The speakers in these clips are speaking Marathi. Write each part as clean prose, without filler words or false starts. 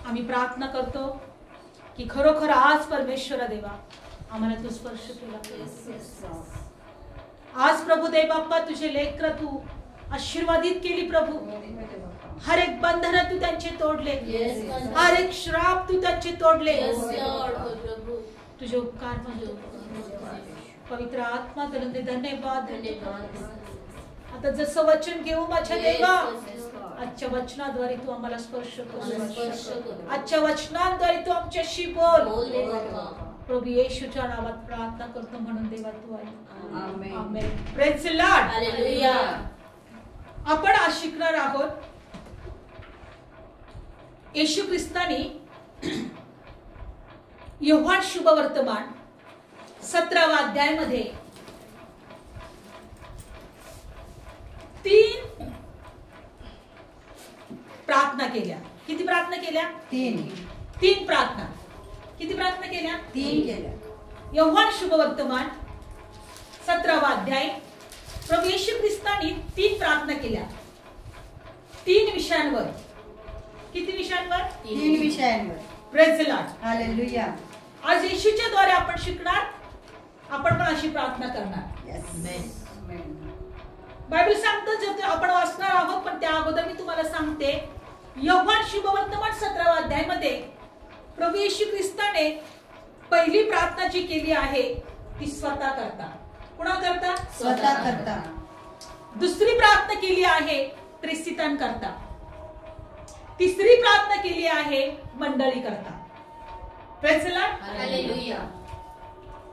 आम्ही प्रार्थना करतो की खरोखर आज परमेश्वर देवा आम्हाला तू स्पर्श केला। आज प्रभू देव बाप्पा तुझे लेकर तू आशीर्वादित केली प्रभू। हर एक बंधन तू त्यांचे तोडले, हर एक श्राप तू त्यांचे तोडले। तुझे उपकार म्हणतो पवित्र आत्मा तुला धन्यवाद। आता जसं वचन घेऊ माझ्या देवा, आजच्या वचनाद्वारे तू आम्हाला स्पर्श कर, आजच्या वचनाद्वारे तू आमच्याशी बोल प्रभू येशूच्या नावात प्रार्थना करतो म्हणून देवा तू आहे। Amen. Praise the lord. Hallelujah. आपण आज शिकणार आहोत येशू ख्रिस्तानी योहान शुभवर्तमान 17वा अध्यायामध्ये 3 प्रार्थना केल्या। किती प्रार्थना केल्या? 3 प्रार्थना। किती प्रार्थना केल्या? 3 केल्या। योहान शुभवर्तमान 17वा अध्याय प्रभू येशू ख्रिस्तानी 3 प्रार्थना केल्या 3 विषयांवर। किती विषयांवर? 3 विषयांवर। Praise the lord. हालेलुया। आज येशूच्या द्वारे आपण शिकणार, आपण पण अशी प्रार्थना करणार। बायबल सांगतं जे आपण वाचणार आहोत, पण त्या अगोदर मी तुम्हाला सांगते योहान शुभवर्तमान 17वा अध्यायामध्ये प्रभू येशू ख्रिस्ताने पहिली प्रार्थना जी केली आहे ती स्वतः करता। कोणा करता? स्वतः करता। दुसरी प्रार्थना केली आहे प्रेसितान करता। तिसरी प्रार्थना केली आहे मंडळी करता। Praise the lord. हालेलुया।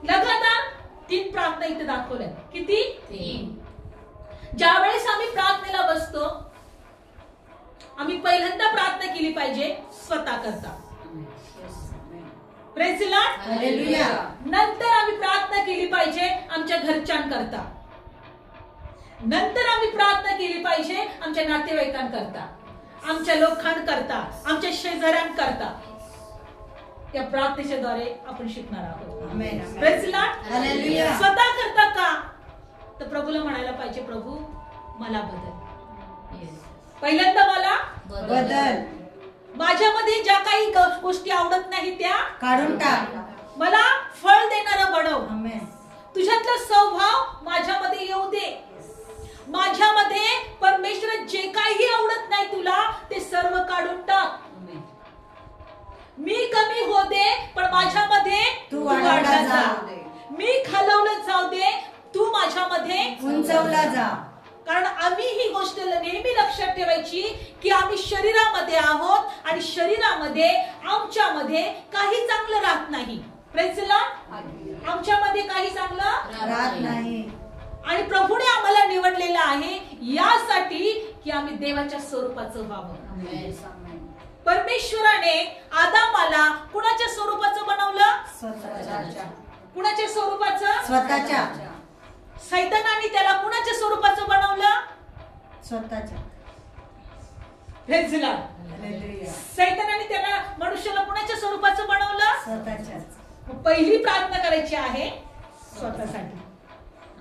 लगातार 3 प्रार्थना इथे दाखवल्या। किती? 3। ज्या वेळेस आम्ही प्रार्थनेला बसतो आम्ही पहिल्यांदा प्रार्थना केली पाहिजे स्वतः करता। Praise the lord. हालेलुया। नंतर आम्ही प्रार्थना केली पाहिजे आमच्या घरच्यांकरता, नंतर आम्ही प्रार्थना केली पाहिजे आमच्या नातेवाईकांकरता, आमच्या लोकांकरता, आमच्या शेजाऱ्यांकरता। या प्रार्थनेच्या द्वारे आपण शिकणार आहोत। Amen. Praise the lord. Hallelujah. स्वतः करता का? तर प्रभूला म्हणायला पाहिजे प्रभू मला बदल। पहिल्यांदा मला बदल। माझ्यामध्ये ज्या काही गोष्टी आवडत नाही त्या काढून टाक। मला फळ देणारं बनव। आमेन। तुझ्यातला स्वभाव माझ्यामध्ये येऊ दे। माझ्यामध्ये परमेश्वर जे काही आवडत नाही तुला ते सर्व काढून टाक। मी कमी हो दे पण माझ्यामध्ये तू वाढला जा। मी खालवलं जाऊ दे तू माझ्यामध्ये उंचवला जा। कारण आम्ही ही गोष्ट नेहमी लक्षात ठेवायची की आम्ही शरीरामध्ये आहोत आणि शरीरामध्ये आमच्यामध्ये काही चांगलं राहत नाही। Praise the Lord. आमच्यामध्ये काही चांगलं राहत नाही आणि प्रभूने आम्हाला निवडलेलं आहे यासाठी की आम्ही देवाच्या स्वरूपाचं व्हावं। परमेश्वराने आदामाला कुणाच्या स्वरूपाचं बनवलं? स्वतःच्या। कुणाच्या स्वरूपाचं? स्वतःच्या। सैतानाने त्याला कुणाच्या स्वरूपाचं बनवलं? स्वतःच्या। Praise the lord. हालेलुया। सैतानाने त्याला मनुष्याला कुणाच्या स्वरूपाचं बनवलं? स्वतःच्याच। पहिली प्रार्थना करायची आहे स्वतःसाठी।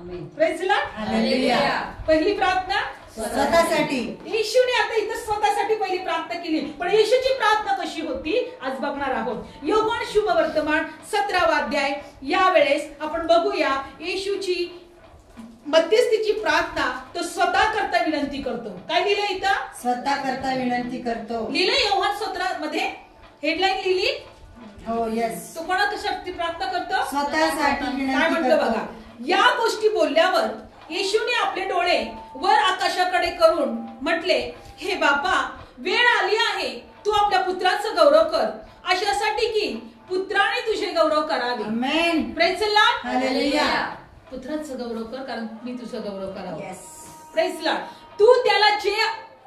Amen. Praise the lord. Hallelujah. पहिली प्रार्थना स्वतःसाठी। येशूने आता इथं स्वतःसाठी पहिली प्रार्थना केली, पण येशूची प्रार्थना कशी होती आज बघणार आहोत। योहान शुभवर्तमान 17वा अध्याय यावेळेस आपण बघूया येशूची मध्यस्थीची प्रार्थना तो स्वतः करता विनंती करतो। काय लिहिलं इथं? स्वतः करता विनंती करतो। लिहिलं योहान 17 मध्ये हेडलाईन लिहिली। हो यस। तो कोणासाठी प्रार्थना करतो? स्वतःसाठी काय विनंती म्हणतो करतो। बघा। या गोष्टी बोलल्यावर येशूने आपले डोळे वर आकाशाकडे करून म्हटले, हे बापा वेळ आली आहे तू आपल्या पुत्राचं गौरव कर अशासाठी की पुत्राने तुझे गौरव करावे। Amen. Praise the lord. Hallelujah. पुत्राचं गौरव कर कारण मी तुझं गौरव करावं। यस। Praise the lord. तू त्याला जे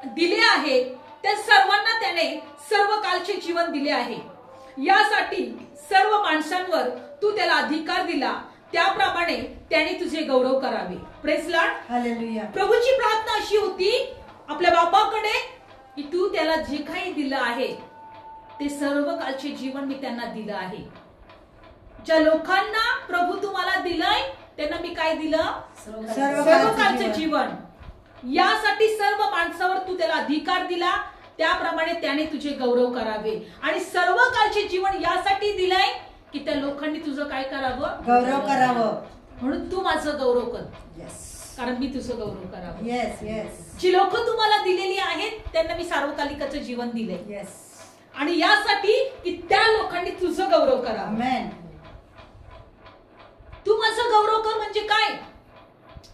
दिले आहे त्या सर्वांना त्याने सर्व कालचे जीवन दिले आहे। यासाठी सर्व माणसांवर तू त्याला अधिकार दिला त्याप्रमाणे त्याने तुझे गौरव करावे। Praise the lord. हालेलुया। प्रभूची प्रार्थना अशी होती आपल्या बापाकडे की तू त्याला जे काही दिलं आहे ते सर्व कालचे जीवन मी त्यांना दिलं आहे। ज्या लोकांना प्रभू तुम्हाला दिलंय त्यांना मी काय दिलं? सर्व कालचे जीवन। यासाठी सर्व माणसावर तू त्याला अधिकार दिला त्याप्रमाणे त्याने तुझे गौरव करावे. आणि सर्व काळचे जीवन यासाठी दिलंय की त्या लोकांनी तुझं काय करावं, गौरव करावं. म्हणून तू माझं गौरव कर, येस कारण मी तुझं गौरव करावं. येस येस जी लोक तुम्हाला दिलेली आहेत त्यांना मी सार्वकालिकाचं जीवन दिलंय, येस. आणि यासाठी की त्या लोकांनी तुझं गौरव करावं. आमेन. तू माझं गौरव कर म्हणजे काय?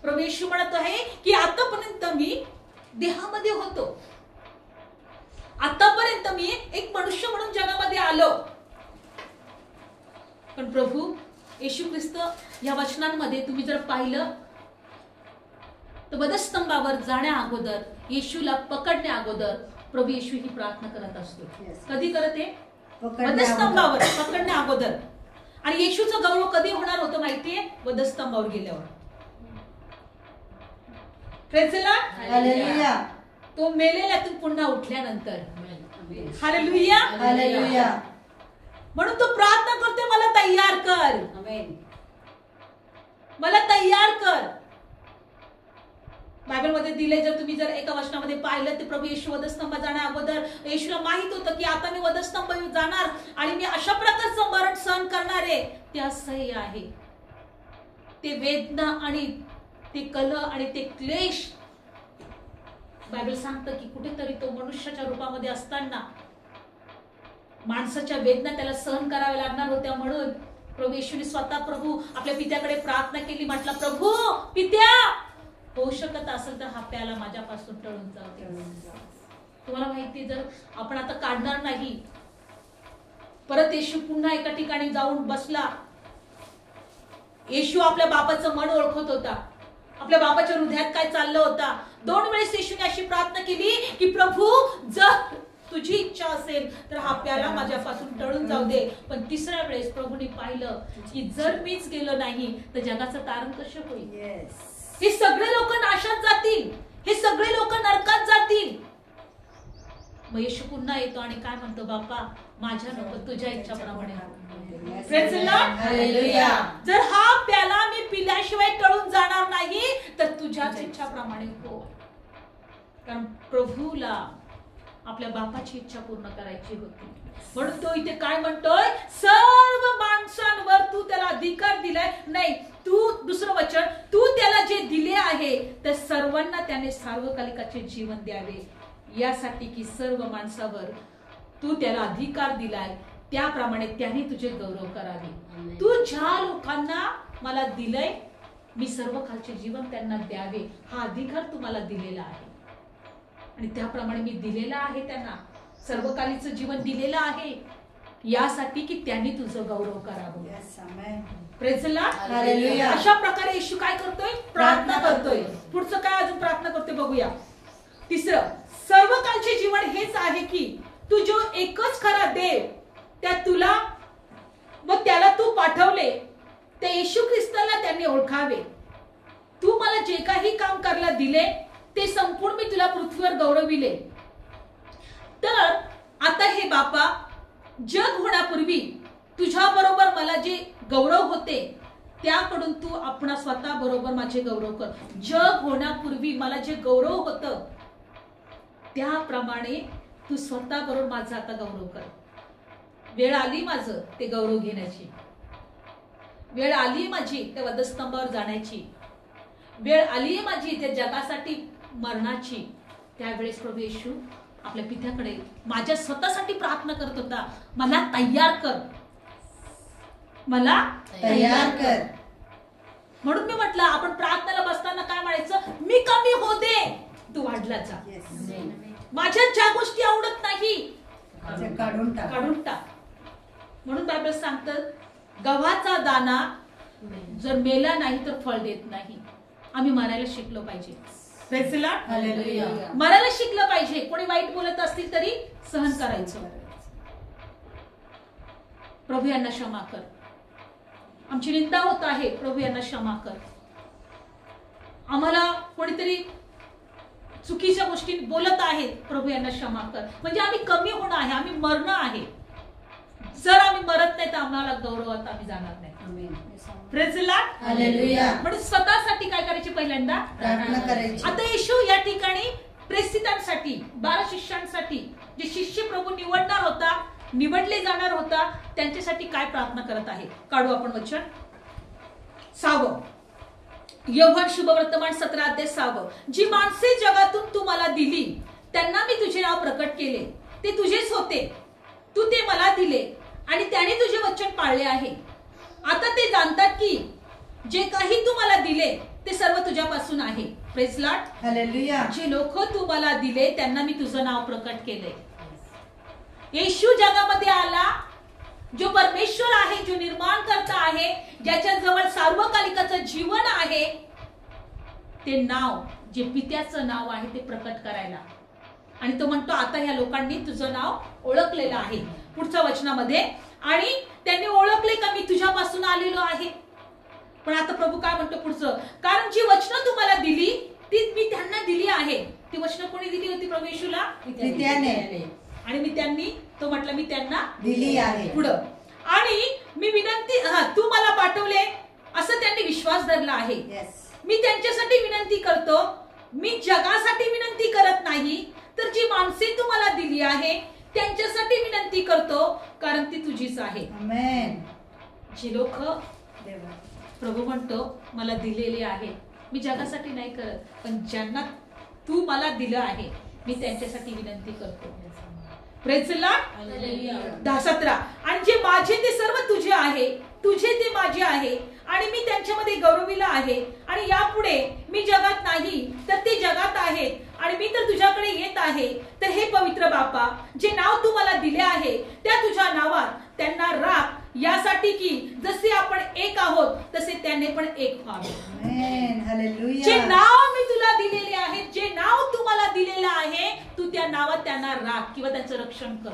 प्रभू येशू म्हणत आहे की आतापर्यंत मी देहामध्ये होतो, आतापर्यंत मी एक मनुष्य म्हणून जगामध्ये आलो, पण प्रभू येशू ख्रिस्त या वचनांमध्ये तुम्ही जर पाहिलं तर वधस्तंभावर जाण्या अगोदर, येशूला पकडण्या अगोदर प्रभू येशू ही प्रार्थना करत असतो. कधी करते? वधस्तंभावर पकडण्या अगोदर. आणि येशूचं गौरव कधी होणार होतं माहितीये? वधस्तंभावर गेल्यावर. Praise the lord. हालेलुया. तो मेलेल्यातून पुन्हा उठल्यानंतर. हालेलुया. हालेलुया. म्हणून तो प्रार्थना करतोय, मला तयार कर, मला तयार कर. बायबलमध्ये दिले, जर तुम्ही जर एका वचनामध्ये पाहिलं ते प्रभू येशू वधस्तंभात जाण्या अगोदर येशूला माहित होतं की आता मी वधस्तंभ जाणार आणि मी अशा प्रकारचं मरण सहन करणार आहे. ते असह्य आहे, ते वेदना आणि ते कल आणि ते क्लेश. बायबल सांगतं की कुठेतरी तो मनुष्याच्या रूपामध्ये असताना माणसाच्या वेदना त्याला सहन कराव्या लागणार होत्या. म्हणून प्रभू येशूने स्वतः प्रभू आपल्या पित्याकडे प्रार्थना केली, म्हटलं प्रभू पित्या होऊ शकत असेल तर हा प्याला माझ्यापासून टळून जाऊ. तुम्हाला माहिती, जर आपण आता काढणार नाही, परत येशू पुन्हा एका ठिकाणी जाऊन बसला. येशू आपल्या बापाचं मन ओळखत होता, आपल्या बापाच्या हृदयात काय चाललं होता. 2 वेळेस येशूने अशी प्रार्थना केली की प्रभू जर तुझी इच्छा असेल तर हा प्याला माझ्यापासून टळून जाऊ दे. पण 3ऱ्या वेळेस प्रभूने पाहिलं की जर मीच गेलो नाही तर जगाचं तारण कसं होईल. हे सगळे लोक नाशात जातील, हे सगळे लोक नरकात जातील. मग येशू पुन्हा येतो आणि काय म्हणतो, बापा माझ्या नको तुझ्या इच्छाप्रमाणे. Praise the lord. हालेलुया. जर हा प्याला मी पिल्याशिवाय टळून जाणार नाही तर तुझ्याच इच्छाप्रमाणे हो. कारण प्रभूला आपल्या बापाची इच्छा पूर्ण करायची होती. म्हणून तो इथे काय म्हणतोय, सर्व माणसांवर तू त्याला अधिकार दिलाय. नाही, तू दुसरं वचन, तू त्याला जे दिले आहे त्या सर्वांना त्याने सार्वकालिकाचे जीवन द्यावे, यासाठी की सर्व माणसावर तू त्याला अधिकार दिलाय, त्याप्रमाणे त्याने तुझे गौरव करावे. तू ज्या लोकांना मला दिलंय मी सर्व कालचे जीवन त्यांना द्यावे, हा अधिकार तुम्हाला दिलेला आहे. आणि त्याप्रमाणे मी दिलेला आहे, त्यांना सर्वकालीचं जीवन दिलेलं आहे, यासाठी की त्यांनी तुझं गौरव करावं. Praise the lord. हालेलुया. अशा प्रकारे येशू काय करतोय, प्रार्थना करतोय. पुढचं काय अजून प्रार्थना करतोय बघूया. 3रं, सर्वकालचे जीवन हेच आहे की तू जो एकच खरा देव त्या तुला व त्याला तू पाठवले त्या येशू ख्रिस्ताला त्यांनी ओळखावे. तू मला जे काही काम करायला दिले ते संपूर्ण मी तुला पृथ्वीवर गौरविले. तर आता हे बापा, जग होण्यापूर्वी तुझ्या बरोबर मला जे गौरव होते त्याकडून तू आपणा स्वतः बरोबर माझे गौरव कर. जग होण्यापूर्वी मला जे गौरव होतं त्याप्रमाणे तू स्वतः बरोबर माझा आता गौरव कर. वेळ आली माझं ते गौरव घेण्याची, वेळ आली माझी त्या वधस्तंभावर जाण्याची, वेळ आली माझी त्या जगासाठी मरणाची. त्यावेळेस प्रभू येशू आपल्या पित्याकडे माझ्या स्वतःसाठी प्रार्थना करत होता, मला तयार कर, मला तयार कर. म्हणून मी म्हटलं आपण प्रार्थनेला बसताना काय म्हणायचं, मी कमी होते तू वाढला जा. माझ्या ज्या गोष्टी आवडत नाही काढून टाक. म्हणून बायबल सांगतं, गव्हाचा दाना जर मेला नाही तर फळ देत नाही. आम्ही मरायला शिकलो पाहिजे. Praise the lord. हालेलुया. मरायला शिकलं पाहिजे. कोणी वाईट बोलत असतील तरी सहन करायचं. प्रभू यांना क्षमा कर, आमची निंदा होत आहे, प्रभू यांना क्षमा कर. आम्हाला कोणीतरी चुकीच्या गोष्टी बोलत आहेत, प्रभू यांना क्षमा कर. म्हणजे आम्ही कमी होणं आहे, आम्ही मरणं आहे. जर आम्ही मरत नाही तर आम्हाला गौरवात आम्ही जाणार नाही. Praise the lord. हालेलुया. म्हणून स्वतःसाठी काय करायचे, पहिल्यांदा प्रार्थना करायची. आता येशू या ठिकाणी प्रेषितांसाठी 12 शिष्यांसाठी जे शिष्य प्रभू निवडणार होता, निवडले जाणार होता, त्यांच्यासाठी काय प्रार्थना करत आहे. काढू आपण वचन 6. योहान शुभवर्तमान 17 अध्याय 6. जी माणसे जगातून तू मला दिली त्यांना मी तुझे नाव प्रकट केले. ते तुझेच होते, तू ते मला दिले आणि त्याने तुझे वचन पाळले आहे. आता ते जाणतात की जे काही तू मला दिले ते सर्व तुझ्यापासून आहे. Praise lord. हालेलुया. जे लोक तू मला दिले त्यांना मी तुझं नाव प्रकट केले. येशू जगामध्ये आला, जो परमेश्वर आहे, जो निर्माण करता आहे, ज्याच्या जवळ सार्वकालिकाचं जीवन आहे, ते नाव जे पित्याचं नाव आहे ते प्रकट करायला. आणि तो म्हणतो आता ह्या लोकांनी तुझं नाव ओळखलेलं आहे. पुढच्या वचनामध्ये, आणि त्यांनी ओळखले का मी तुझ्यापासून आलेलो आहे. पण आता प्रभू काय म्हणतो पुढचं, कारण जी वचनं तुम्हाला दिली ती मी त्यांना दिली आहे. ती वचनं कोणी दिली होती प्रभू येशूला? पित्याने. आणि मी त्यांनी, तो म्हटलं मी त्यांना दिली आहे. पुढं, आणि मी विनंती, तू मला पाठवले असं त्यांनी विश्वास धरला आहे. मी त्यांच्यासाठी विनंती करतो, मी जगासाठी विनंती करत नाही, तर जी माणसे तू मला दिली आहे त्यांच्यासाठी विनंती करतो, कारण ती तुझीच आहे. आमेन. जी लोक प्रभू म्हणतो मला दिलेले आहे, मी जगासाठी नाही करत, पण ज्यांना तू मला दिलं आहे मी त्यांच्यासाठी विनंती करतो. Praise Lord. 10-17. आणि जे माझे ते सर्व तुझे आहे, तुझे ते माझे आहे, आणि मी त्यांच्यामध्ये गौरविला आहे. आणि यापुढे मी जगात नाही तर ते जगात आहेत, आणि मी तर तुझ्याकडे येत आहे. तर हे पवित्र बापा, जे नाव तू मला दिले आहे त्या तुझ्या नावात त्यांना राख, यासाठी की जसे आपण एक आहोत तसे त्याने पण एक व्हावे. आमेन. हालेलुया. जे नाव मी तुला दिलेले आहे, जे नाव तू मला दिलेलं आहे, तू त्या नावात त्यांना राख किंवा त्यांचं रक्षण कर.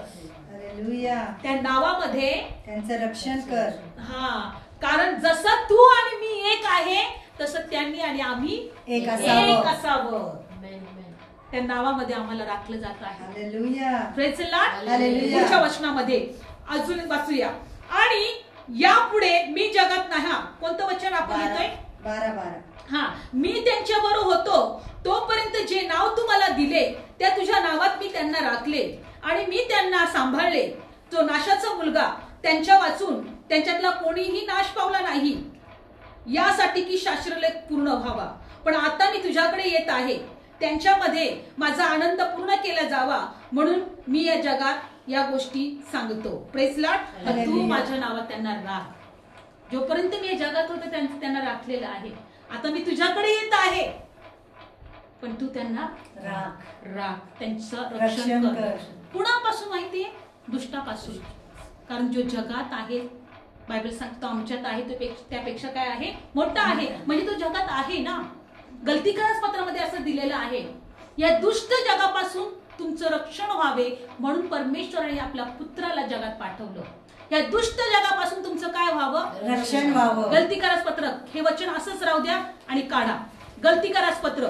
हालेलुया. त्या नावामध्ये त्यांचं रक्षण कर. कारण जसं तू आणि मी एक आहे तसं त्यांनी आणि आम्ही एक असावं. त्या नावामध्ये आम्हाला राखलं जात आहे. हालेलुया. Praise lord. हालेलुया. पुढच्या वचनामध्ये अजून वाचूया. आणि यापुढे मी जगात नाही. कोणतं वचन आपण घेतोय? 12. मी त्यांच्या बरोबर होतो तोपर्यंत जे नाव तू मला दिले त्या तुझ्या नावात मी त्यांना राखले, आणि मी त्यांना सांभाळले. तो नाशाचा मुलगा त्यांच्या वाचून त्यांच्यातला कोणीही नाश पावला नाही, यासाठी की शास्त्रलेख पूर्ण व्हावा. पण आता मी तुझ्याकडे येत आहे, त्यांच्यामध्ये माझा आनंद पूर्ण केला जावा, म्हणून मी या जगात या गोष्टी सांगतो. Praise Lord. तू माझ्या नावात त्यांना राख. जोपर्यंत मी या जगात होते त्यांना राखलेलं आहे. आता मी तुझ्याकडे येत आहे, पण तू त्यांना राख, त्यांचं रक्षण कर. कुणापासून माहितीये? दुष्टापासून. कारण जो जगात आहे, बायबल सांगतो आमच्यात आहे, तो त्यापेक्षा काय आहे? मोठा आहे. म्हणजे तो जगात आहे ना. गलतीकारास पत्रामध्ये असं दिलेलं आहे, या दुष्ट जगापासून तुमचं रक्षण व्हावे म्हणून परमेश्वराने आपल्या पुत्राला जगात पाठवलं. या दुष्ट जगापासून तुमचं काय व्हावं? रक्षण व्हावं. गलतीकारास पत्र, हे वचन असंच राहू द्या आणि काढा. गलतीकारास पत्र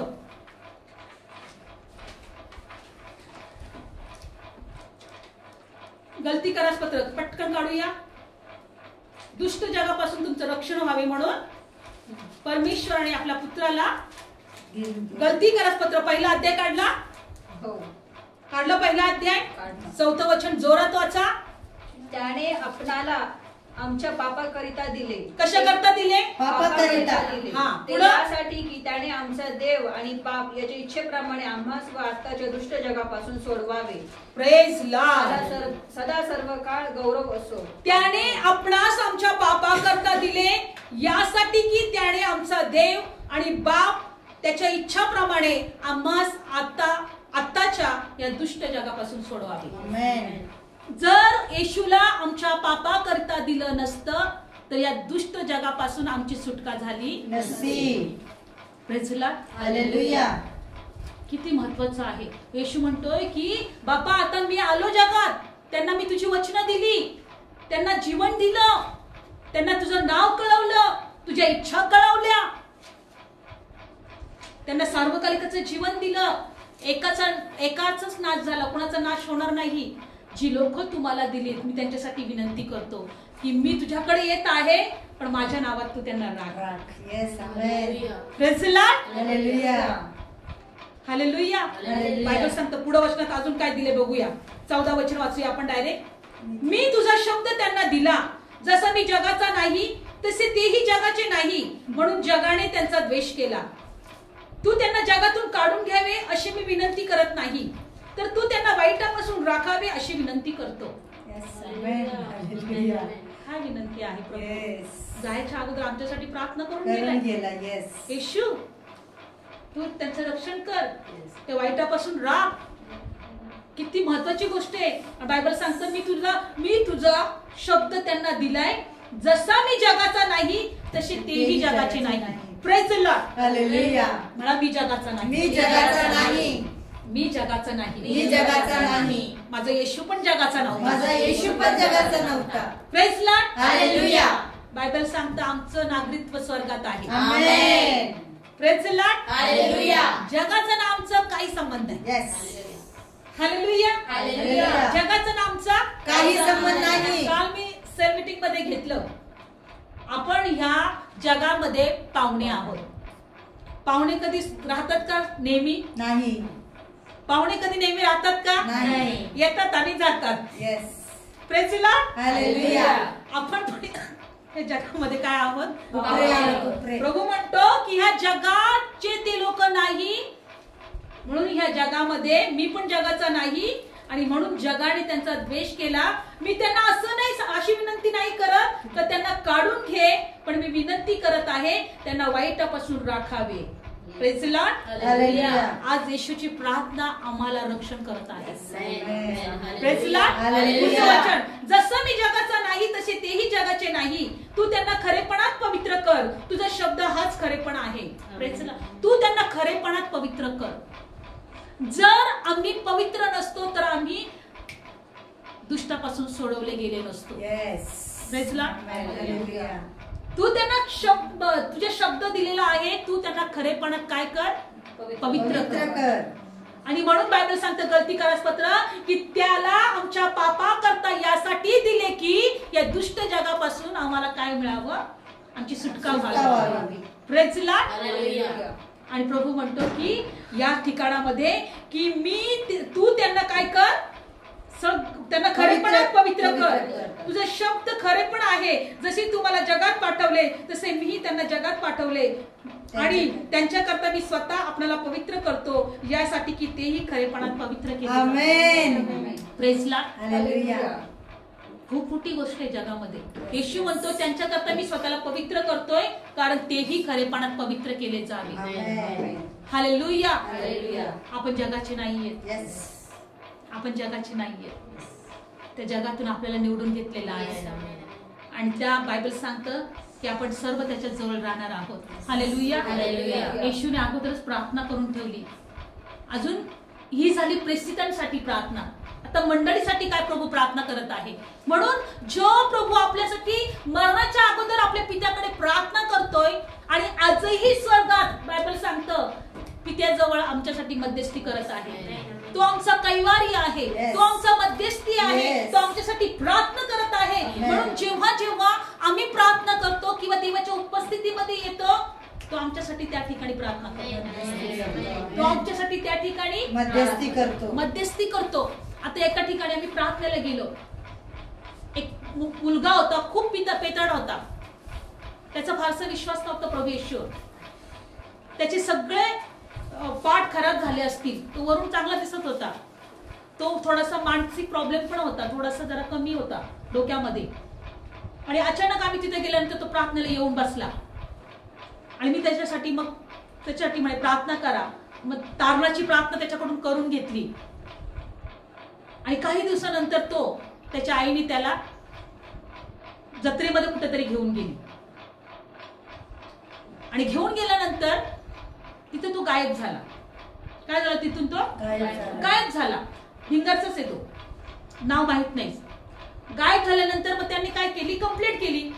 पटकन काढूया. दुष्ट जगापासून तुमचं रक्षण व्हावे म्हणून परमेश्वराने आपल्या पुत्राला, गलतीकारास पत्र पहिला अध्याय काढला. काढलं पहिला अध्याय 4थं वचन जोरात वाचा. त्याने आपणाला आमच्या पापाकरिता दिले. कशाकरता दिले? पापाकरिता. यासाठी की त्याने आमचा देव आणि पाप याच्या इच्छेप्रमाणे आम्हास व आताच्या दुष्ट जगापासून सोडवावे. Praise Lord. सदा सर्व काळ गौरव असो. त्याने आपणास आमच्या पापाकरता दिले, यासाठी की त्याने आमचा देव आणि बाप त्याच्या इच्छाप्रमाणे आम्हास आताच्या या दुष्ट जगापासून सोडवावे. आमेन. जर येशूला आमच्या पापाकरता दिलं नसतं तर या दुष्ट जगापासून आमची सुटका झाली नसती. Praise lord. हालेलुया. किती महत्वाचं आहे. येशू म्हणतोय की बापा आता मी आलो जगात, त्यांना मी तुझी वचनं दिली, त्यांना जीवन दिलं, त्यांना तुझं नाव कळवलं, तुझ्या इच्छा कळवल्या, त्यांना सार्वकालिकाचं जीवन दिलं. एकाचाच नाश झाला, कोणाचा नाश होणार नाही. जी लोक तुम्हाला दिलीत मी त्यांच्यासाठी विनंती करतो की मी तुझ्याकडे येत आहे, पण माझ्या नावात तू त्यांना राख. Yes. Amen. Praise lord. Hallelujah. Hallelujah. Hallelujah. Bible सांगतं पुढे वचनात अजून काय दिले बघूया. 14 वचन वाचूया आपण डायरेक्ट. मी तुझा शब्द त्यांना दिला, जसा मी जगाचा नाही तसे तेही जगाचे नाही, म्हणून जगाने त्यांचा द्वेष केला. तू त्यांना जगातून काढून घ्यावे अशी मी विनंती करत नाही, तर तू त्यांना वाईटापासून राखावे अशी विनंती करतो. काय विनंती आहे प्रभू? जायच्या अगोदर आमच्यासाठी प्रार्थना करून गेलाय. येशू, तू त्यांचं रक्षण कर, त्या वाईटापासून राख. किती महत्वाची गोष्ट आहे. बायबल सांगतं मी तुझा शब्द त्यांना दिलाय, जसा मी जगाचा नाही तसे तेही जगाचे नाही. Praise the lord. हालेलुया. मला मी जगाचा नाही. मी जगाचा नाही. मी जगाचा नाही. मी जगाचा नाही. माझा येशू पण जगाचा नव्हता. माझा येशू पण जगाचा नव्हता. Praise lord. हालेलुया. बायबल सांगतं आमचं नागरिकत्व स्वर्गात आहे. आमेन. Praise lord. हालेलुया. जगाचा आणि आमचा काही संबंध नाही. येस. हालेलुया. हालेलुया. जगाचा आणि आमचा काही संबंध नाही. काल मी सेल मीटिंग मध्ये घेतलं. आपण ह्या जगामध्ये पाहुणे आहोत. पाहुणे कधी राहतात का नेहमी? नाही. पाहुणे कधी नेहमी राहतात का? नाही. येतात आणि जातात. Yes. Praise the lord. Hallelujah. आपण पण या जगामध्ये काय आहोत? कुपरे. प्रभू म्हणतो की ह्या जगाचे ते लोक नाही, म्हणून ह्या जगामध्ये मी पण जगाचा नाही, आणि म्हणून जगाने त्यांचा द्वेष केला. मी त्यांना असं नाही, अशी विनंती नाही करत तर त्यांना काढून घे, पण मी विनंती करत आहे त्यांना वाईटापासून राखावे. Praise the lord. हालेलुया. आज येशूची प्रार्थना आम्हाला रक्षण करत आहे. Amen. Praise the lord. Hallelujah. पुढचं वचन, जसं मी जगाचा नाही तसे तेही जगाचे नाही, तू त्यांना खरेपणात पवित्र कर. तुझा शब्द हाच खरेपणा आहे. Praise the lord. तू त्यांना खरेपणात पवित्र कर. जर आम्ही पवित्र नसतो तर आम्ही दुष्टापासून सोडवले गेले नसतो. Yes. Praise the lord. Hallelujah. तू त्यांना तुझे शब्द दिलेला आहे, तू त्यांना खरेपणात काय कर? पवित्र कर. आणि म्हणून बायबल सांगतं गलतीकारास पत्र की त्याला आमच्या पापा करता यासाठी दिले की या दुष्ट जगापासून आम्हाला काय मिळावं? आमची सुटका व्हावी. Praise the Lord. आणि प्रभू म्हणतो की या ठिकाणामध्ये की तू त्यांना काय कर? त्यांना खरेपणात पवित्र कर. तुझे शब्द खरेपण आहे. जसे तू मला जगात पाठवले तसे मी त्यांना जगात पाठवले, आणि त्यांच्याकरता मी स्वतः आपल्याला पवित्र करतो यासाठी की तेही खरेपणात पवित्र केले. Amen. Praise the lord. Hallelujah. खूप मोठी गोष्ट आहे जगामध्ये. येशू म्हणतो त्यांच्याकरता मी स्वतःला पवित्र करतोय कारण तेही खरेपणात पवित्र केले जावे. आमेन. हालेलुया. हालेलुया. आपण जगाचे नाहीये. येस. आपण जगाचे नाहीये. त्या जगातून आपल्याला निवडून घेतलेलं आहे, आणि त्या बायबल सांगतं की आपण सर्व त्याच्या जवळ राहणार आहोत. हालेलुया. येशूने अगोदरच प्रार्थना करून ठेवली. अजून ही झाली प्रेसिडेंटसाठी प्रार्थना. आता मंडळीसाठी काय प्रभू प्रार्थना करत आहे? म्हणून जो प्रभू आपल्यासाठी मरणाच्या अगोदर आपल्या पित्याकडे प्रार्थना करतोय, आणि आजही स्वर्गात बायबल सांगतं पित्याजवळ आमच्यासाठी मध्यस्थी करत आहे. तो आमचा कैवारी आहे. तो आमचा मध्यस्थी आहे. तो आमच्यासाठी प्रार्थना करत आहे. म्हणून जेव्हा जेव्हा आम्ही प्रार्थना करतो किंवा देवाच्या उपस्थितीमध्ये येतो, तो आमच्यासाठी त्या ठिकाणी प्रार्थना करतो. तो आमच्यासाठी त्या ठिकाणी मध्यस्थी करतो. आता एका ठिकाणी आम्ही प्रार्थनेला गेलो. एक मुलगा होता, खूप पेताड होता. त्याचा फारसा विश्वास नव्हता प्रभू येशूवर. त्याचे सगळे पाठ खराब झाले असतील. तो वरून चांगला दिसत होता. तो थोडासा मानसिक प्रॉब्लेम पण होता, थोडासा जरा कमी होता डोक्यामध्ये. आणि अचानक आम्ही तिथे गेल्यानंतर तो प्रार्थनेला येऊन बसला, आणि मी त्याच्यासाठी म्हणे प्रार्थना करा. मग तारणाची प्रार्थना त्याच्याकडून करून घेतली, आणि काही दिवसानंतर त्याच्या आईने त्याला जत्रेमध्ये कुठेतरी घेऊन गेली, आणि घेऊन गेल्यानंतर तिथे तो गायब झाला. काय झालं? तिथून तो गायब झाला. भिंगरचाच येतो, नाव माहित नाही. गायब झाल्यानंतर मग त्यांनी काय केली? कंप्लेंट केली.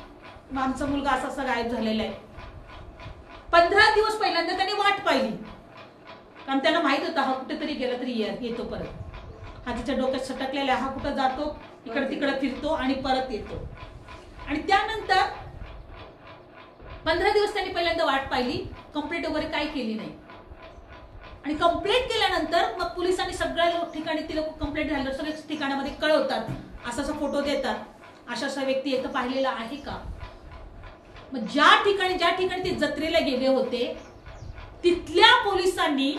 मग आमचा मुलगा असा गायब झालेला आहे. 15 दिवस पहिल्यांदा त्यांनी वाट पाहिली, कारण त्यांना माहित होतं हा कुठेतरी गेला तरी येतो परत. हा तिच्या डोक्यात सटकलेला, हा कुठं जातो, इकडे तिकडे फिरतो आणि परत येतो. आणि त्यानंतर 15 दिवस त्यांनी पहिल्यांदा वाट पाहिली, कंप्लेंट वगैरे काही केली नाही. आणि कंप्लेंट केल्यानंतर मग पोलिसांनी सगळ्या ठिकाणी ती लोक कंप्लेंट झाल्यावर सगळ्या ठिकाणामध्ये कळवतात, असा फोटो देतात, अशा व्यक्ती येतं पाहिलेला आहे का. मग ज्या ठिकाणी ते जत्रेला गेले होते तिथल्या पोलिसांनी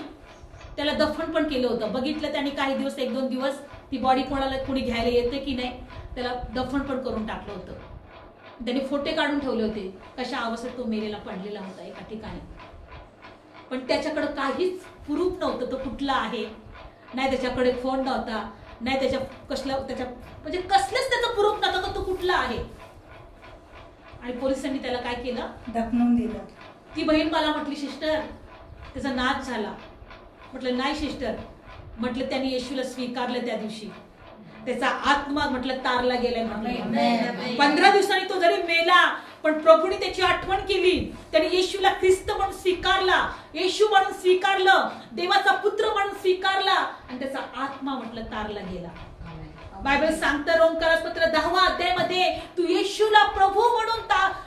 त्याला दफन पण केलं होतं. बघितलं त्यांनी काही दिवस, 1-2 दिवस ती बॉडी कोणी घ्यायला येते की नाही, त्याला दफन पण करून टाकलं होतं. त्यांनी फोटो काढून ठेवले होते कशा अवस्थेत तो मेलेला पडलेला होता एका ठिकाणी. पण त्याच्याकडे काहीच प्रूफ नव्हतं तो कुठला आहे, नाही त्याच्याकडे फोन नव्हता, नाही त्याच्या म्हणजे कसलेच त्याचा प्रूफ नव्हता का तो कुठला आहे. आणि पोलिसांनी त्याला काय केलं, दफनवून दिलं. ती बहीण मला म्हटली, सिस्टर त्याचा नाच झाला. म्हटलं नाही सिस्टर, म्हटलं त्यांनी येशूला स्वीकारलं त्या दिवशी, त्याचा आत्मा म्हटलं तारला गेलाय. म्हटलं 15 दिवसांनी तो जरी मेला पण प्रभूने त्याची आठवण केली, त्याने येशूला ख्रिस्त म्हणून स्वीकारला, येशू म्हणून स्वीकारलं, देवाचा पुत्र म्हणून स्वीकारला आणि त्याचा आत्मा म्हटलं तारला गेला. बायबल सांगतं रोमकरासपत्र 10व्या अध्यायामध्ये तू येशूला प्रभू म्हणून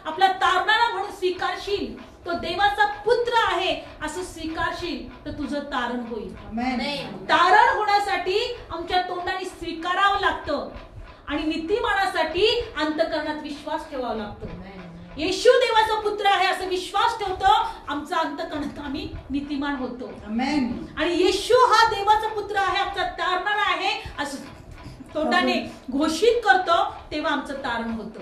आपला तारणारा म्हणून स्वीकारशील, तो देवाचा पुत्र आहे असं स्वीकारशील तर तुझं तारण होईल. तारण होण्यासाठी आमच्या तोंडाने स्वीकारावं लागतं आणि नीतिमानासाठी अंतःकरणात विश्वास ठेवावा लागतो. येशू देवाचा पुत्र आहे असं विश्वास ठेवतो, आमचा अंतःकरणात आम्ही नीतिमान होतो. आणि येशू हा देवाचा पुत्र आहे, आमचा तारणारा आहे असं तोंडाने घोषित करतो, तेव्हा आमचं तारण होतं.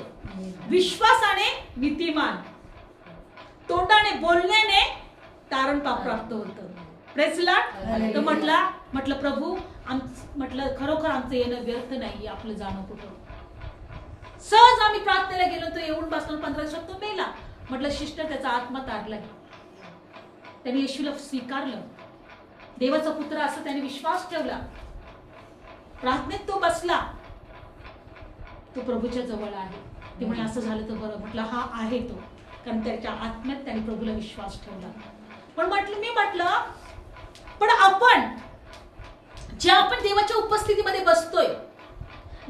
विश्वासाने नीतिमान, तोंडाने बोलण्याने तारण प्राप्त होतं. Praise Lord. तर म्हटलं प्रभू म्हटलं खरोखर आमचं येणं व्यर्थ नाही, आपलं जाणं कुठं. सहज आम्ही प्रार्थनेला गेलो तर येऊन बसलो, 15 दिवसात तो मेला. म्हटलं सिस्टर त्याचा आत्मा तारला, त्याने येशूला स्वीकारलं, देवाचा पुत्र असं त्याने विश्वास ठेवला, प्रार्थनेत तो बसला, तो प्रभूच्या जवळ आहे. ते म्हणे असं झालं तर बरं. म्हटलं हा आहे तो, कारण त्याच्या आत्म्यात त्याने प्रभूला विश्वास ठेवला. पण मी म्हटलं पण आपण देवाच्या उपस्थितीमध्ये बसतोय,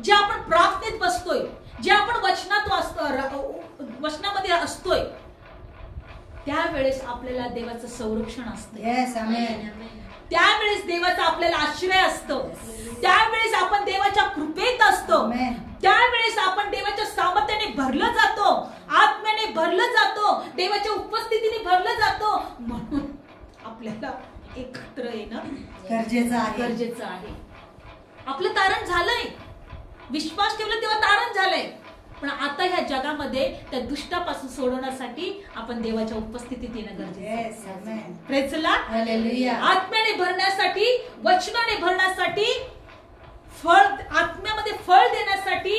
जे आपण प्रार्थनेत बसतोय, जे आपण वचनामध्ये असतोय, त्यावेळेस आपल्याला देवाचं संरक्षण असतं. त्यावेळेस देवाचा आपल्याला आश्रय असतो, त्यावेळेस आपण देवाच्या कृपेत असतो, त्यावेळेस आपण देवाच्या सामर्थ्याने भरलं जातो, आत्म्याने भरलं जातो, देवाच्या उपस्थितीने भरलं जातो. म्हणून आपल्याला एकत्र येणं गरजेचं आहे. आपलं तारण झालंय, विश्वास ठेवला तेव्हा तारण झालंय. पण आता ह्या जगामध्ये त्या दुष्टापासून सोडवण्यासाठी आपण देवाच्या उपस्थितीत येणं गरजेचं आहे. Praise lord. हालेलुया. आत्म्याने भरण्यासाठी, वचनाने भरण्यासाठी, आत्म्यामध्ये फळ देण्यासाठी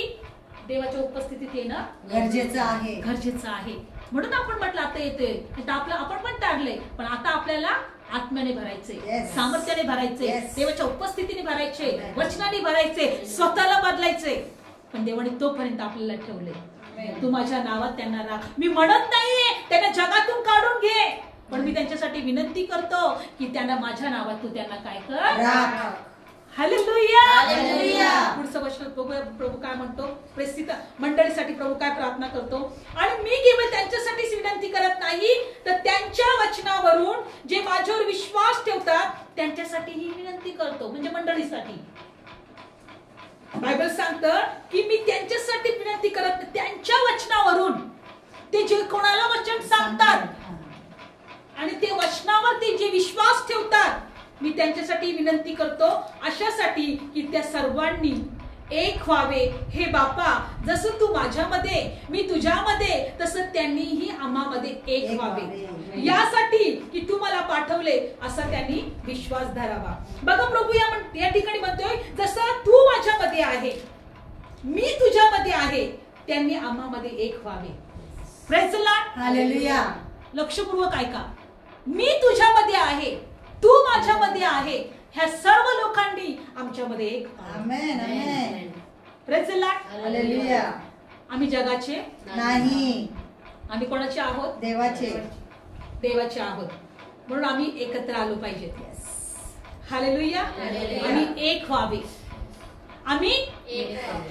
देवाच्या उपस्थितीत येणं गरजेचं आहे. म्हणून आपण म्हटलं आता येतोय, आपण पण तारलंय, पण आता आपल्याला आत्म्याने भरायचे, सामर्थ्याने भरायचे, देवाच्या उपस्थितीने भरायचे, वचनाने भरायचे, स्वतःला बदलायचे. पण देवाने तोपर्यंत आपल्याला ठेवले. तू माझ्या नावात त्यांना राख. मी म्हणत नाहीये त्यांना जगातून काढून घे, पण मी त्यांच्यासाठी विनंती करतो की त्यांना माझ्या नावात तू त्यांना काय कर. हालेलुया. पुढचं वचन प्रभू काय म्हणतो, प्रेसित मंडळीसाठी प्रभू काय प्रार्थना करतो. आणि मी केवळ त्यांच्यासाठीच विनंती करत नाही तर त्यांच्या वचनावरून जे माझ्यावर विश्वास ठेवतात त्यांच्यासाठीही विनंती करतो, म्हणजे मंडळीसाठी. बायबल सांगतं की मी त्यांच्यासाठी विनंती करत नाही, त्यांच्या वचनावरून ते जे कोणाला वचन सांगतात आणि ते वचनावर ते जे विश्वास ठेवतात, मी त्यांच्यासाठी विनंती करतो अशासाठी की त्या सर्वांनी एक व्हावे. हे बापा, जसं तू माझ्यामध्ये, मी तुझ्यामध्ये, तसं त्यांनीही आम्हामध्ये एक व्हावे, यासाठी की तू मला पाठवले असा त्यांनी विश्वास धरावा. बघा प्रभू या ठिकाणी म्हणतोय, जसं तू माझ्यामध्ये आहे, मी तुझ्यामध्ये आहे, त्यांनी आम्हामध्ये एक व्हावे. Praise lord. हालेलुया. लक्षपूर्वक ऐका, मी तुझ्यामध्ये आहे, तू माझ्यामध्ये आहे, ह्या सर्व लोकांनी आमच्यामध्ये एक. Amen. Amen. Praise lord. Hallelujah. आम्ही जगाचे नाही, आम्ही कोणाचे आहोत? देवाचे आहोत. म्हणून आम्ही एकत्र आलो पाहिजे. हालेलुया. आम्ही एक व्हावे. आम्ही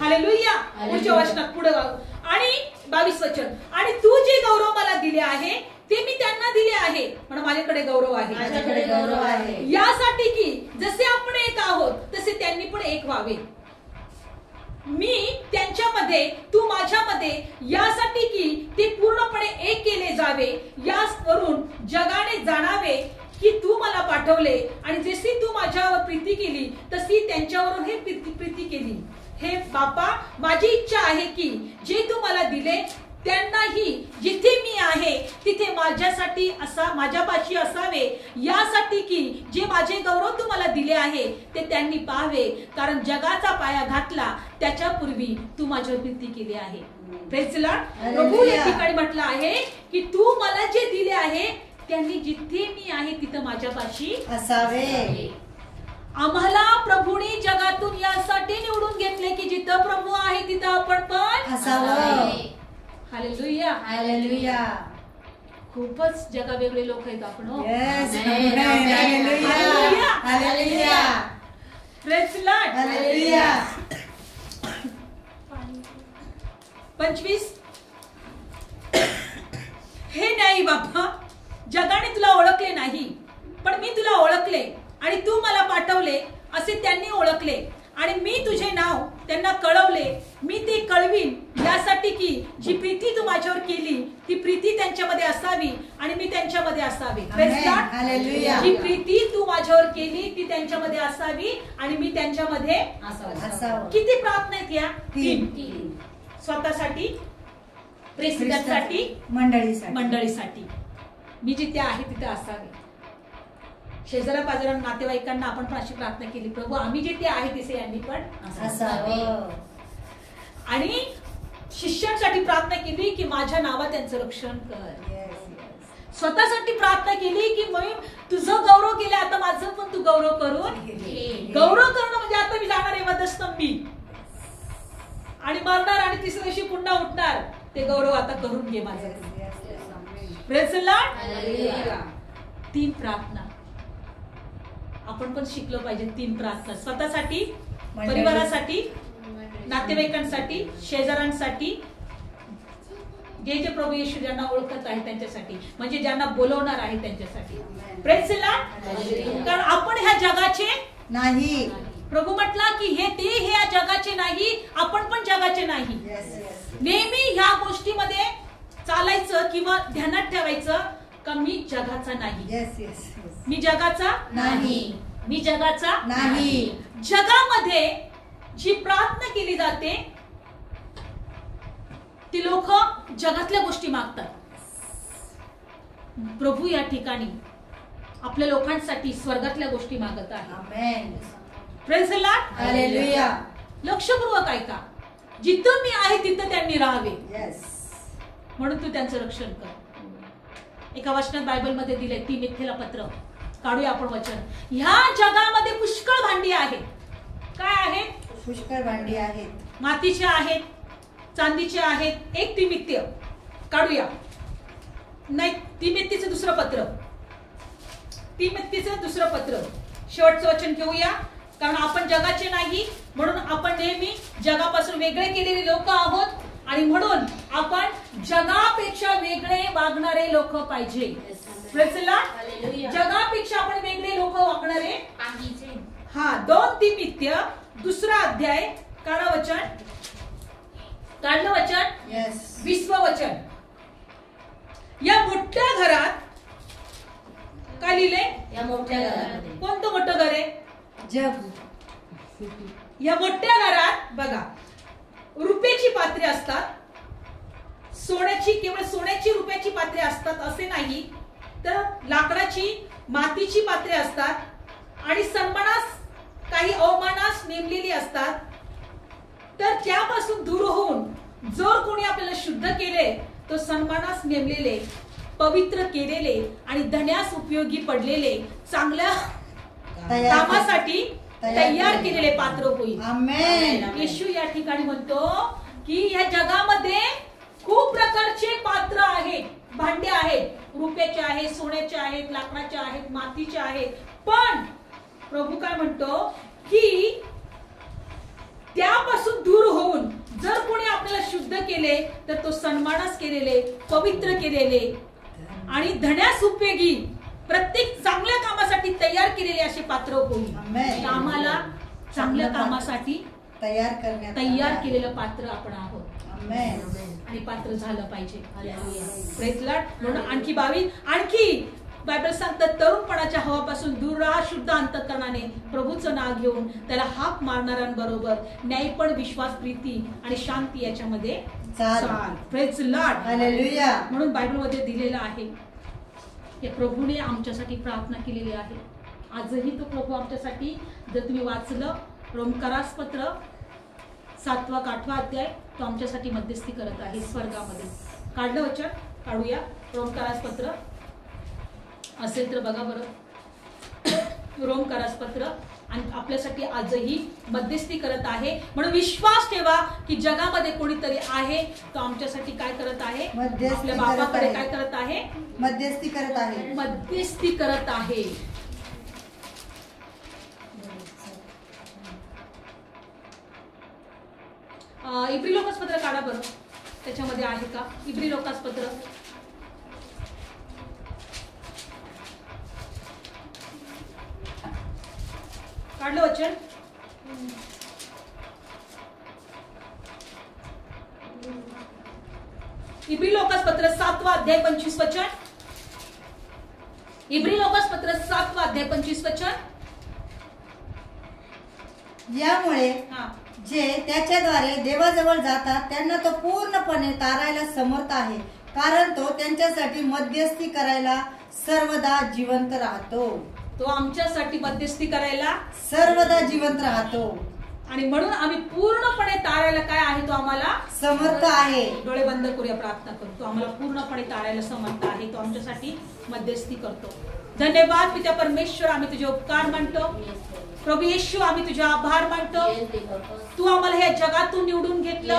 हालेलुया. पुढच्या वचनात पुढे आणि 22 वचन, आणि तू जे गौरव मला दिले आहे ते मी त्यांना दिले आहे, पण माझ्याकडे गौरव आहे. माझ्याकडे गौरव आहे. यासाठी की जसे आपण एक आहोत तसे त्यांनी पण एक व्हावे. मी त्यांच्यामध्ये तू माझ्यामध्ये, यासाठी की ते पूर्णपणे एक केले जावे. यावरून जगाने जाणावे की तू मला पाठवले आणि जशी तू माझ्यावर प्रीती केली तशी त्यांच्यावरून हे प्रीती केली. हे बापा, माझी इच्छा आहे की जे तू मला दिले त्यांनाही जिथे मी आहे तिथे माझ्यापाशी असावे. यासाठी की जे माझे गौरव तू मला दिले आहे ते त्यांनी पाहावे, कारण जगाचा पाया घातला त्याच्यापूर्वी तू माझ्यावर प्रीती केली आहे. Praise the Lord. प्रभू या ठिकाणी म्हटलं आहे की तू मला जे दिले आहे त्यांनी जिथे मी आहे तिथं माझ्यापाशी असावे. आम्हाला प्रभूने जगातून यासाठी निवडून घेतले की जिथं प्रभू आहे तिथं आपण पण असावं. हालेलुया. हालेलुया. खूपच जगावेगळे लोक आहेत आपण. Yes. Hallelujah. Hallelujah. Praise the lord. Hallelujah. 25. हे नाही बाबा, जगाने तुला ओळखले नाही, पण मी तुला ओळखले आणि तू मला पाठवले असे त्यांनी ओळखले. आणि मी तुझे नाव त्यांना कळवले. मी ते कळवीन यासाठी की जी प्रीती तू माझ्यावर केली ती प्रीती त्यांच्यामध्ये असावी आणि मी त्यांच्यामध्ये असावे. Praise the lord. हालेलुया. जी प्रीती तू माझ्यावर केली ती त्यांच्यामध्ये असावी आणि मी त्यांच्यामध्ये असावं. किती प्रार्थना आहेत या? 3. स्वतःसाठी, प्रेसिडेंटसाठी, मंडळीसाठी. मी जिथे आहे तिथे असावे. शेजारा पाजारा नातेवाईकांना आपण पण अशी प्रार्थना केली, प्रभू आम्ही जिथे आहे तिथे यांनी पण असावं. आणि शिष्यांसाठी प्रार्थना केली की माझ्या नावात त्यांचं रक्षण कर. स्वतःसाठी प्रार्थना केली की मी तुझं गौरव केलं, आता माझं पण तू गौरव करून गौरव करणं म्हणजे आता मी जाणार आहे वधस्तंभी आणि मरणार आणि तिसऱ्या दिवशी पुन्हा उठणार, ते गौरव आता करून घे माझं. Praise the Lord. 3 प्रार्थना आपण पण शिकलो पाहिजे. 3 प्रार्थना स्वतःसाठी, परिवारासाठी, नातेवाईकांसाठी, शेजाऱ्यांसाठी, जे प्रभू येशू ज्यांना ओळखत आहे त्यांच्यासाठी, म्हणजे ज्यांना बोलवणार आहे त्यांच्यासाठी. Praise the Lord. कारण आपण ह्या जगाचे नाही. प्रभू म्हटला की हे ह्या जगाचे नाही, आपण पण जगाचे नाही. नेहमी ह्या गोष्टीमध्ये चालायचं किंवा ध्यानात ठेवायचं का मी जगाचा नाही. मी जगाचा नाही. मी जगाचा नाही. जगामध्ये जी प्रार्थना केली जाते ती लोक जगातल्या गोष्टी मागतात. प्रभू या ठिकाणी आपल्या लोकांसाठी स्वर्गातल्या गोष्टी मागत आहे. Amen. Praise the lord. Hallelujah. लक्षपूर्वक ऐका. जिथं मी आहे तिथं त्यांनी राहावे, म्हणून तू त्यांचं रक्षण कर. एका वचनात बायबलमध्ये दिले, तिमोथेला पत्र काढूया आपण वचन. ह्या जगामध्ये पुष्कळ भांडी आहेत. काय आहेत? पुष्कळ भांडी आहेत. मातीचे आहेत, चांदीचे आहेत. 1 तिमोथेय काढूया. नाही, तिमोथेचं दुसरं पत्र, तिमोथेचं दुसरं पत्र शेवटचं वचन घेऊया. कारण आपण जगाचे नाही, म्हणून आपण नेहमी जगापासून वेगळे केलेले लोक आहोत आणि म्हणून आपण जगापेक्षा वेगळे वागणारे लोक पाहिजे. Praise the Lord. जगापेक्षा आपण वेगळे लोक वागणारे पाहिजे. 2 तिमोथेय 2 अध्याय काढा वचन. काढलं वचन. 20वं वचन. या मोठ्या घरात काय लिहिले? या मोठ्या घरामध्ये. कोणतं मोठं घर आहे? जग. या मोठ्या घरात बघा, रुपयाची पात्रे असतात. सोन्याची, केवळ सोन्याची रुपयाची पात्रे असतात असे नाही, तर लाकडाची, मातीची पात्रे असतात आणि सन्मानास काही अवमानास नेमलेली असतात. तर त्यापासून दूर होऊन जर कोणी आपल्याला शुद्ध केले तो सन्मानास नेमलेले, पवित्र केलेले आणि धन्यास उपयोगी पडलेले, चांगल्या कामासाठी तयार केलेले पात्र होईल. आमेन. येशू या ठिकाणी म्हणतो की या जगामध्ये खूप प्रकारचे पात्र आहेत, भांडे आहेत. रुपयाचे आहेत, सोन्याचे आहेत, लाकडाचे आहेत, मातीचे आहेत. पण प्रभू काय म्हणतो की त्यापासून दूर होऊन जर कोणी आपल्याला शुद्ध केले तर तो सन्मानास केलेले, पवित्र केलेले आणि धन्यास उपयोगी प्रत्येक चांगल्या कामासाठी तयार केलेले असे पात्र होईल. आमेन. आम्हाला चांगल्या कामासाठी तयार केलेलं पात्र आपण आहोत. आमेन. आणि पात्र झालं पाहिजे. Praise Lord. म्हणून आणखी 22 आणखी बायबल सांगतात, तरुणपणाच्या हवापासून दूर राहा, शुद्ध अंतःकरणाने प्रभूचं नाव घेऊन त्याला हाक मारणाऱ्यांबरोबर न्यायपण, विश्वास, प्रीती आणि शांती याच्यामध्ये चाल. Praise lord. हालेलुया. म्हणून बायबल मध्ये दिलेलं आहे की प्रभूने आमच्यासाठी प्रार्थना केलेली आहे. आजही तो प्रभू आमच्यासाठी, जर तुम्ही वाचलं रोमकारास पत्र 7वा 8वा अध्याय, तो आमच्यासाठी मध्यस्थी करत आहे स्वर्गामध्ये. काढलं वचन, काढूया. रोमकारास पत्र असेल तर बघा बरं. रोमकारास पत्र आणि आपल्यासाठी आजही मध्यस्थी करत आहे. म्हणून विश्वास ठेवा की जगामध्ये कोणीतरी आहे, तो आमच्यासाठी काय करत आहे? आपल्या बापाकडे काय करत आहे? मध्यस्थी करत आहे. मध्यस्थी करत आहे. इब्री लोकास पत्र काढा बरं, त्याच्यामध्ये आहे का? इब्री लोकास पत्र काढलं वचन. इब्री लोकास पत्र 7वा अध्याय 25 वचन. इब्री लोकास पत्र 7वा अध्याय 25 वचन. यामुळे जे त्याच्याद्वारे देवाजवळ जातात त्यांना तो पूर्णपणे तारायला समर्थ आहे, कारण तो त्यांच्यासाठी मध्यस्थी करायला सर्वदा जिवंत राहतो. तो आमच्यासाठी मध्यस्थी करायला सर्वदा जिवंत राहतो. आणि म्हणून आम्ही पूर्णपणे तारायला काय आहे? तो आम्हाला समर्थ आहे. डोळे बंद करूया, प्रार्थना करू. तो आम्हाला पूर्णपणे तारायला समर्थ आहे. तो आमच्यासाठी मध्यस्थी करतो. धन्यवाद पिता परमेश्वर, आम्ही तुझे उपकार मानतो. प्रभू येशू, आम्ही तुझे आभार मानतो. तू आम्हाला या जगातून निवडून घेतलं,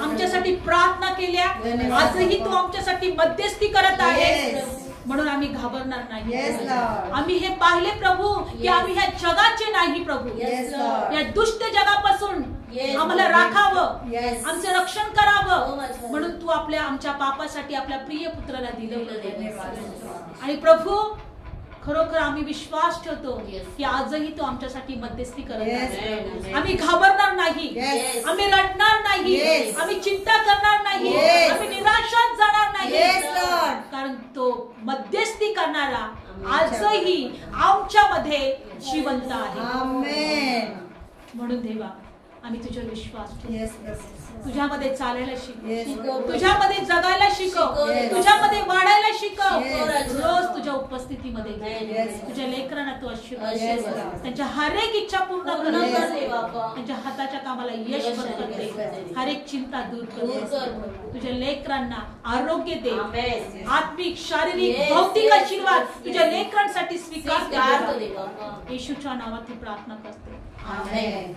आमच्यासाठी प्रार्थना केल्या, आजही तू आमच्यासाठी मध्यस्थी करत आहे. म्हणून आम्ही घाबरणार नाही. आम्ही हे पाहिले प्रभू की आम्ही ह्या जगाचे नाही प्रभू, या दुष्ट जगापासून आम्हाला राखावं, आमचं रक्षण करावं. म्हणून तू आमच्या पापासाठी आपल्या प्रिय पुत्राला दिलं. आणि प्रभू खरोखर आम्ही विश्वास ठेवतो की आजही तो आमच्यासाठी मध्यस्थी करत आहे. आम्ही घाबरणार नाही, आम्ही रडणार नाही, आम्ही चिंता करणार नाही, आम्ही निराशात जाणार नाही, कारण तो मध्यस्थी करणारा आजही आमच्यामध्ये जिवंत आहे. म्हणून देवा, आम्ही तुझ्यावर विश्वास ठेवतो. तुझ्यामध्ये चालायला शिकव, तुझ्यामध्ये जगायला शिकव, तुझ्यामध्ये वाढायला शिकव. रोज तुझ्या उपस्थितीमध्ये तुझ्या लेकरांना तू आशीर्वाद, त्यांच्या हर एक इच्छा पूर्ण कर, त्यांच्या हाताच्या कामाला यश करते, हर एक चिंता दूर कर. तुझ्या लेकरांना आरोग्य दे, आत्मिक, शारीरिक, भौतिक आशीर्वाद तुझ्या लेकरांसाठी स्वीकार कर. येशूच्या नावात प्रार्थना करते. आमेन.